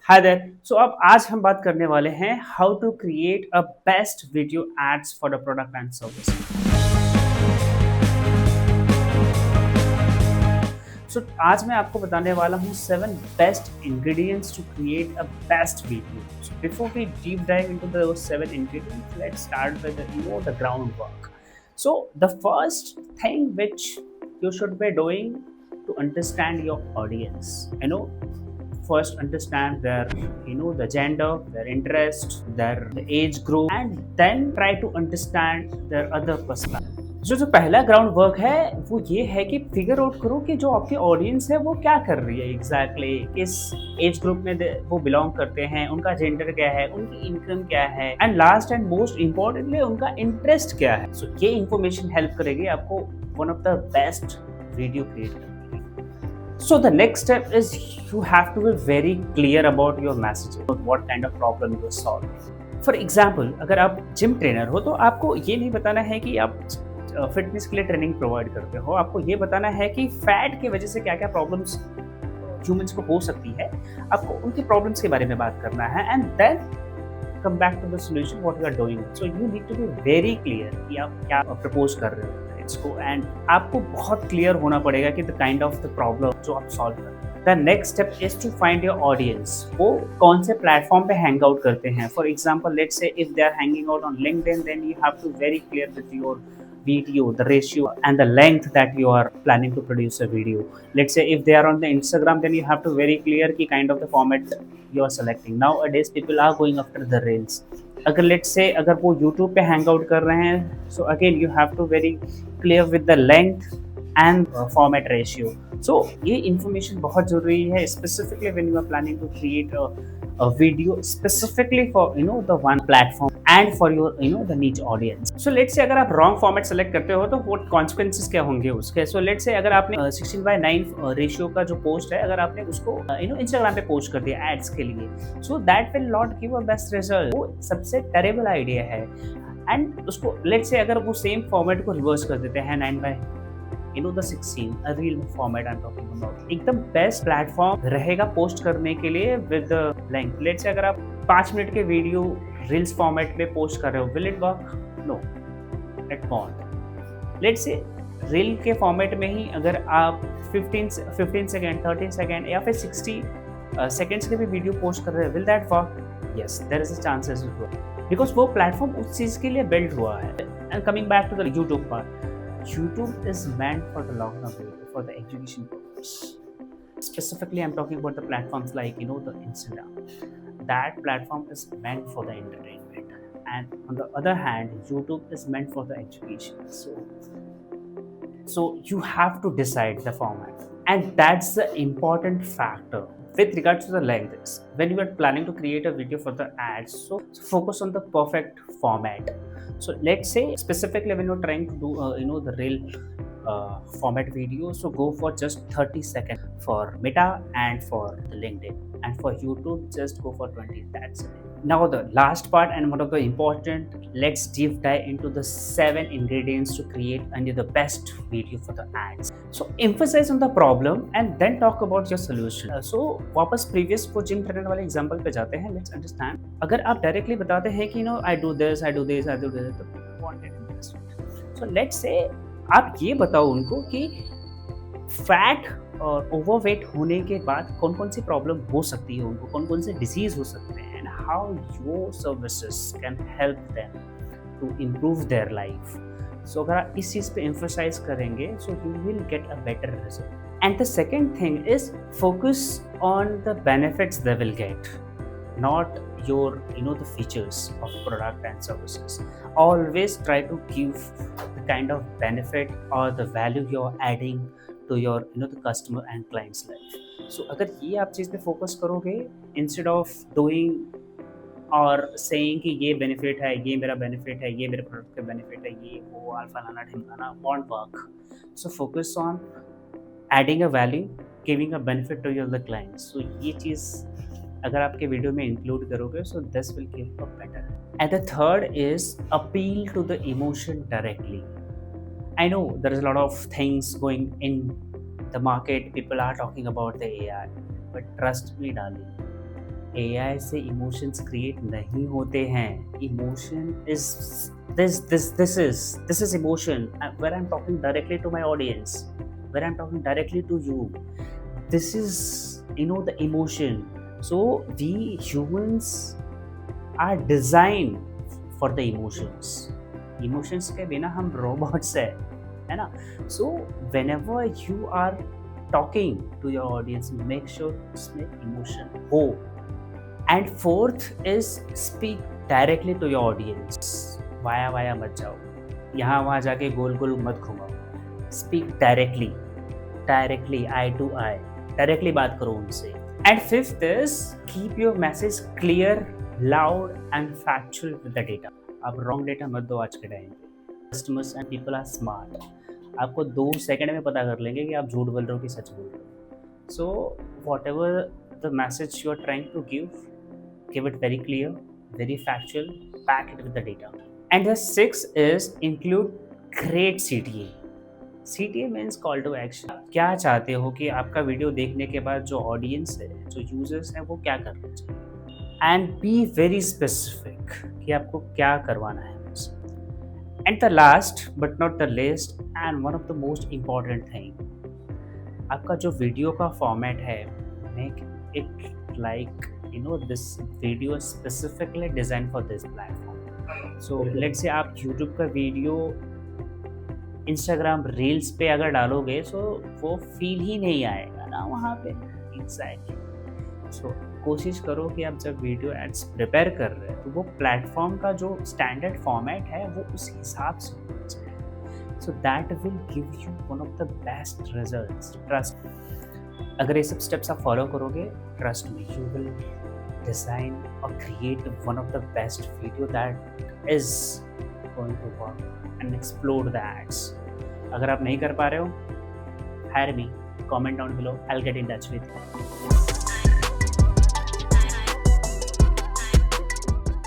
Hi there. सो अब आज हम बात करने वाले हैं how to create a best video ads for the product and service. So आज मैं आपको बताने वाला हूँ 7 best ingredients to create a best video. So before we deep dive into the 7 ingredients, let's start with the groundwork. So the first thing which you should be doing to understand your audience, first understand their the gender, their interest, their the age group, and then try to understand their other perspective. जो पहला ground work है वो ये है कि figure out करो कि जो आपकी ऑडियंस है वो क्या कर रही है एग्जैक्टली, किस एज ग्रुप में वो बिलोंग करते हैं, उनका जेंडर क्या है, उनकी इनकम क्या है, and last and most importantly उनका इंटरेस्ट क्या है। सो ये इंफॉर्मेशन हेल्प करेगी आपको one of the best video create करने के लिए। So the next step is you have to be very clear about your messaging, what kind of problem you are solving. For example, अगर आप gym trainer हो तो आपको ये नहीं बताना है कि आप फिटनेस के लिए ट्रेनिंग प्रोवाइड करते हो, आपको ये बताना है कि फैट की वजह से क्या क्या प्रॉब्लम्स ह्यूमंस को हो सकती है, आपको उनकी प्रॉब्लम्स के बारे में बात करना है and then come back to the solution what you are doing. So you need to be very clear कि आप क्या प्रपोज कर रहे हो इसको, एंड आपको बहुत क्लियर होना पड़ेगा कि the kind of the problem जो आप सॉल्व कर रहे हो। The next step is to find your audience, वो कौन से प्लेटफॉर्म पे हैंग आउट करते हैं। For example, let's say if they are hanging out on LinkedIn, then you have to very clear with your video, the ratio and the length that you are planning to produce a video. Let's say if they are on the Instagram, then you have to very clear ki kind of the format you are selecting. Nowadays people are going after the reels. अगर let's say अगर वो YouTube पे hang out कर रहे हैं, so again you have to very clear with the length and format ratio. So ये information बहुत जरूरी है, specifically when you are planning to create a video specifically for the one platform and for your the niche audience. So let's say अगर आप wrong format select करते हो तो what consequences क्या होंगे उसके। So let's say अगर आपने 16:9 रेशियो का जो पोस्ट है, अगर आपने उसको Instagram पे पोस्ट कर दिया एड्स के लिए, so that will not give a best result. वो सबसे टेरेबल आइडिया है। एंड उसको let's say अगर वो सेम फॉर्मेट को रिवर्स कर देते हैं 9:16 a reel format I'm talking about, एकदम बेस्ट प्लेटफॉर्म रहेगा पोस्ट करने के लिए विद लेंथ। लेट्स से अगर आप 5 मिनट के वीडियो रील्स फॉर्मेट पे पोस्ट कर रहे हो, will it work? No, it won't. Let's say reel के फॉर्मेट में ही अगर आप 15 सेकेंड, 30 सेकेंड या फिर 60 सेकेंड्स के भी वीडियो पोस्ट कर रहे हो, will that work? Yes, there is a chances because वो प्लेटफॉर्म उस चीज़ के लिए बिल्ड हुआ है। And coming back to the YouTube part, YouTube is meant for the long term video, for the education purpose. Specifically, I'm talking about the platforms like the Instagram. That platform is meant for the entertainment, and on the other hand, YouTube is meant for the education. So you have to decide the format, and that's the important factor. With regards to the length, when you are planning to create a video for the ads, so focus on the perfect format. So let's say specifically when you're trying to do the reel format video, so go for just 30 seconds for Meta and for the LinkedIn, and for YouTube just go for 20. That's it. Now the last part and one of the important, let's deep dive into the 7 ingredients to create the best video for the ads. So emphasize on the problem and then talk about your solution. So वापस previous वो gym trainer वाले example पे जाते हैं। Let's understand, अगर आप directly बताते हैं कि I do this, I do this, I do this, तो won't get interested. So let's say आप ये बताओ उनको कि फैट और ओवरवेट होने के बाद कौन कौन सी प्रॉब्लम हो सकती है, उनको कौन कौन से डिजीज हो सकते हैं, and how your services can help them to improve their life. So अगर आप इस चीज़ पे एम्फोसाइज करेंगे, so you will get a better result. And the second thing is focus on the benefits they will get, not your the features of product and services. Always try to give the kind of benefit or the value you're adding to your the customer and client's life. So अगर ये आप चीज़ पे focus करोगे instead of doing और saying कि ये benefit है, ये मेरा बेनिफिट है, ये मेरे प्रोडक्ट का बेनिफिट है, ये वो फलाना ढिमकाना, won't work. So focus on adding a value, giving a benefit to your the clients. So ये चीज़ अगर आपके वीडियो में इंक्लूड करोगे, so this will give a better. And the third is appeal to the emotion directly. I know there is a lot of things going in the market, people are talking about the AI, but trust me darling, AI से emotions create नहीं होते हैं. Emotion is this is emotion where I'm talking directly to my audience, where I'm talking directly to you. This is the emotion. So we humans are designed for the emotions के बिना हम robots है ना. So whenever you are talking to your audience, make sure उसमें emotion हो. And fourth is speak directly to your audience. Via मत जाओ, यहाँ वहाँ जाके गोल गोल मत घुमाओ. Speak directly, eye to eye. Directly बात करो उनसे. And fifth is keep your message clear, loud and factual with the data. आप wrong data मत दो आज के टाइम पे. Customers and people are smart. आपको 2 सेकंड में पता कर लेंगे कि आप झूठ बोल रहे हो कि सच बोल रहे हो. So whatever the message you are trying to give it very clear, very factual, back it with the data. And the 6th is include great CTA. CTA means call to action. आप क्या चाहते हो कि आपका video देखने के बाद जो ऑडियंस है, जो यूजर्स हैं, वो क्या करना चाहिए. एंड बी वेरी स्पेसिफिक कि आपको क्या करवाना है. And the last but not the least and one of the most important thing, आपका जो वीडियो का फॉर्मेट है, make it like this video is specifically designed for this platform. So let's say आप YouTube का video Instagram reels पे अगर डालोगे, so वो फील ही नहीं आएगा ना वहाँ पे. Exactly. So कोशिश करो कि आप जब वीडियो एड्स प्रिपेयर कर रहे हैं तो वो प्लेटफॉर्म का जो स्टैंडर्ड फॉर्मेट है वो उस हिसाब से होना चाहिए. So that will give you one of the best results. Trust. अगर ये सब स्टेप्स आप फॉलो करोगे, trust me, you will design और create one of the best video that is going to work and explore the ads. अगर आप नहीं कर पा रहे हो, hire me, comment down below, I will get in touch with you.